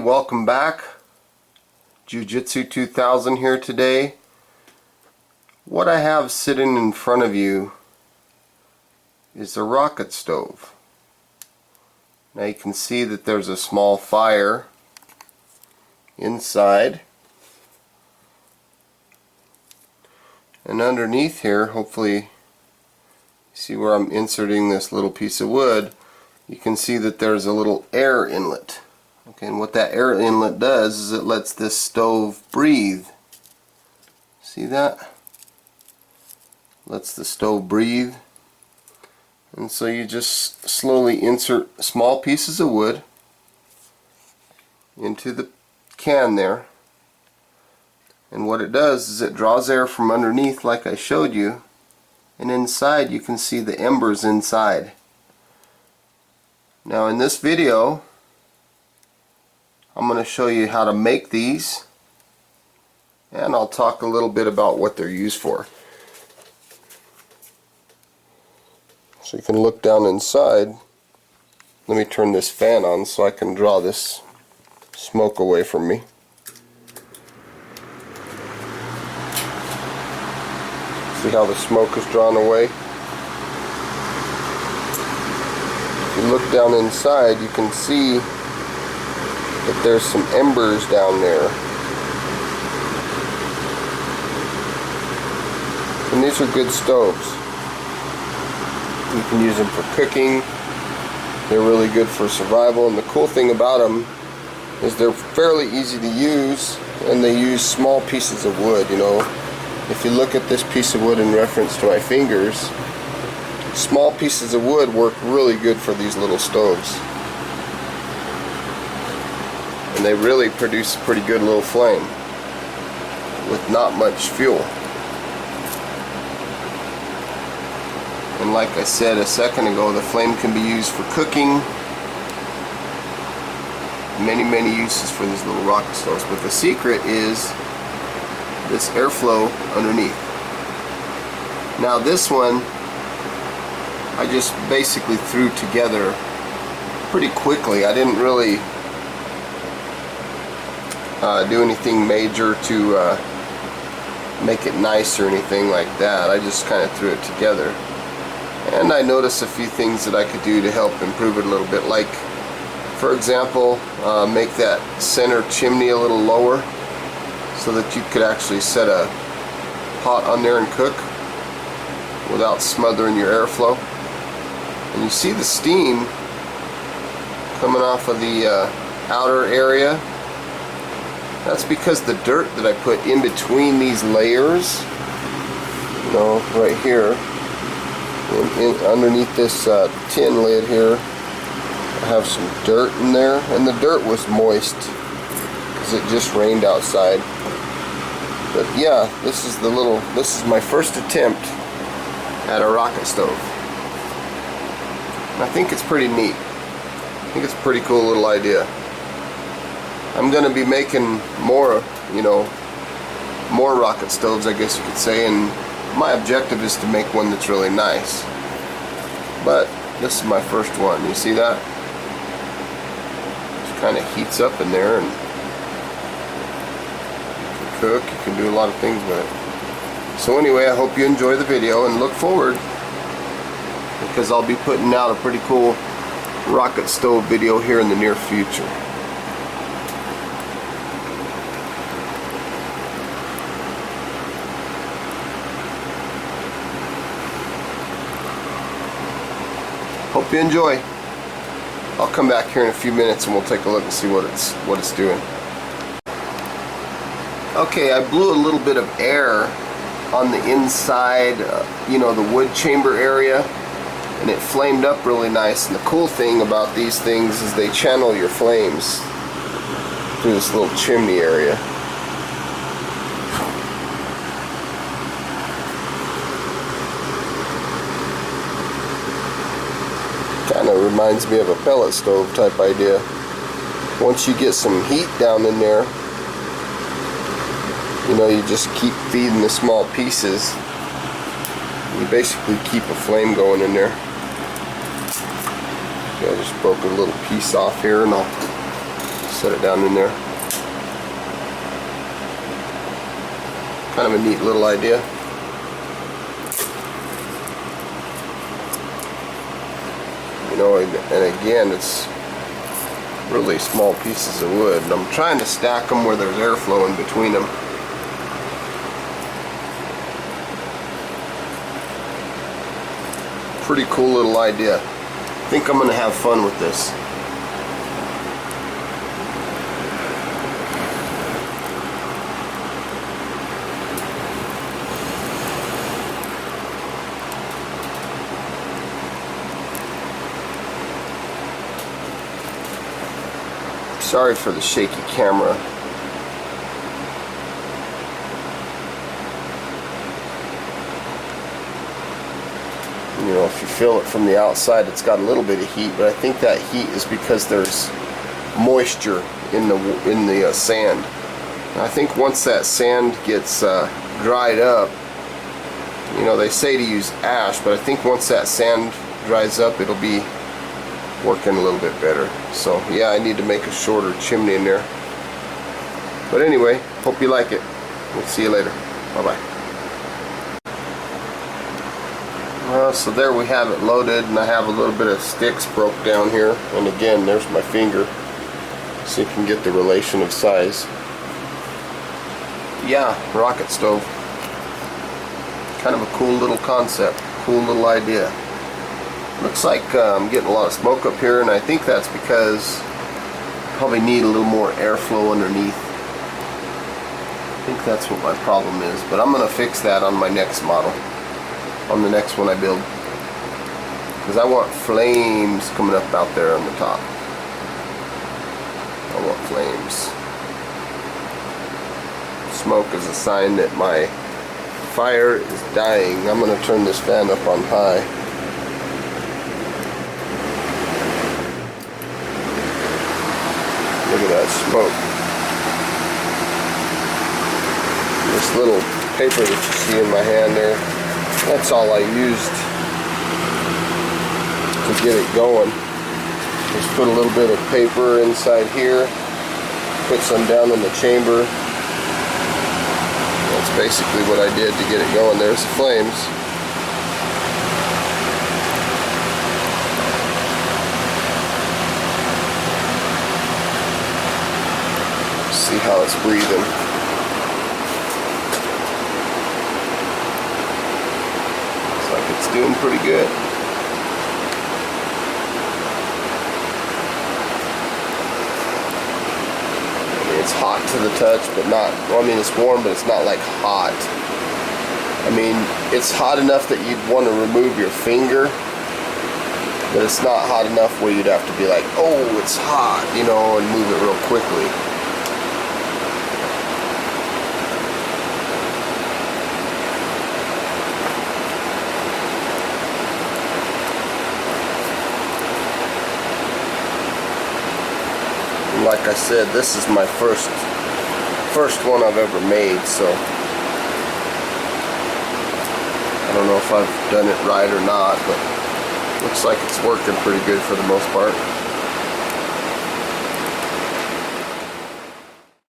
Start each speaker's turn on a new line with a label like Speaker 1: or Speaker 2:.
Speaker 1: welcome back. Jiu-Jitsu 2000 here today. What I have sitting in front of you is a rocket stove. Now you can see that there's a small fire inside, and underneath here, hopefully you see where I'm inserting this little piece of wood, you can see that there's a little air inlet. Okay, and what that air inlet does is it lets this stove breathe. See that? Lets the stove breathe. And so you just slowly insert small pieces of wood into the can there. And what it does is it draws air from underneath like I showed you, and inside you can see the embers inside. Now in this video I'm going to show you how to make these, and I'll talk a little bit about what they're used for. So you can look down inside. Let me turn this fan on so I can draw this smoke away from me. See how the smoke is drawn away? If you look down inside, you can see that there's some embers down there. And these are good stoves. You can use them for cooking. They're really good for survival, and the cool thing about them is they're fairly easy to use, and they use small pieces of wood. You know, if you look at this piece of wood in reference to my fingers, small pieces of wood work really good for these little stoves. And they really produce a pretty good little flame with not much fuel. And like I said a second ago, the flame can be used for cooking. Many uses for these little rocket stoves. But the secret is this airflow underneath. Now this one I just basically threw together pretty quickly. I didn't really do anything major to make it nice or anything like that. I just kind of threw it together, and I noticed a few things that I could do to help improve it a little bit. Like, for example, make that center chimney a little lower so that you could actually set a pot on there and cook without smothering your airflow. And you see the steam coming off of the outer area. That's because the dirt that I put in between these layers, you know, right here, underneath this tin lid here, I have some dirt in there, and the dirt was moist because it just rained outside. But yeah, this is my first attempt at a rocket stove. And I think it's pretty neat. I think it's a pretty cool little idea. I'm going to be making more, more rocket stoves, I guess you could say, and my objective is to make one that's really nice. But this is my first one. You see that? It kind of heats up in there, and you can cook, you can do a lot of things with it. So anyway, I hope you enjoy the video, and look forward, because I'll be putting out a pretty cool rocket stove video here in the near future. Hope you enjoy. I'll come back here in a few minutes and we'll take a look and see what it's doing. Okay, I blew a little bit of air on the inside, the wood chamber area, and it flamed up really nice. And the cool thing about these things is they channel your flames through this little chimney area. Kind of reminds me of a pellet stove type idea. Once you get some heat down in there, you just keep feeding the small pieces. You basically keep a flame going in there. Okay, I just broke a little piece off here, and I'll Set it down in there. Kind of a neat little idea. You know, and again, it's really small pieces of wood. And I'm trying to stack them where there's airflow in between them. Pretty cool little idea. I think I'm going to have fun with this. Sorry for the shaky camera. You know, if you feel it from the outside, it's got a little bit of heat, but I think that heat is because there's moisture in the sand. And I think once that sand gets dried up, you know, they say to use ash, but I think once that sand dries up, it'll be working a little bit better. So yeah, I need to make a shorter chimney in there. But anyway, hope you like it. We'll see you later. Bye bye. So there we have it loaded, and I have a little bit of sticks broke down here, and again, there's my finger, so you can get the relation of size. Yeah, rocket stove. Kind of a cool little concept, cool little idea. Looks like I'm getting a lot of smoke up here, and I think that's because I probably need a little more airflow underneath. I think that's what my problem is, but I'm going to fix that on my next model, on the next one I build, because I want flames coming up out there on the top. I want flames. Smoke is a sign that my fire is dying. I'm going to turn this fan up on high. Look at that smoke. This little paper that you see in my hand there, that's all I used to get it going. Just put a little bit of paper inside here, put some down in the chamber. That's basically what I did to get it going. There's the flames. See how it's breathing. Looks like it's doing pretty good. I mean, it's hot to the touch, but not, well, I mean, it's warm, but it's not like hot. I mean, it's hot enough that you'd want to remove your finger, but it's not hot enough where you'd have to be like, oh, it's hot, you know, and move it real quickly. Like I said, this is my first one I've ever made, so I don't know if I've done it right or not, but looks like it's working pretty good for the most part.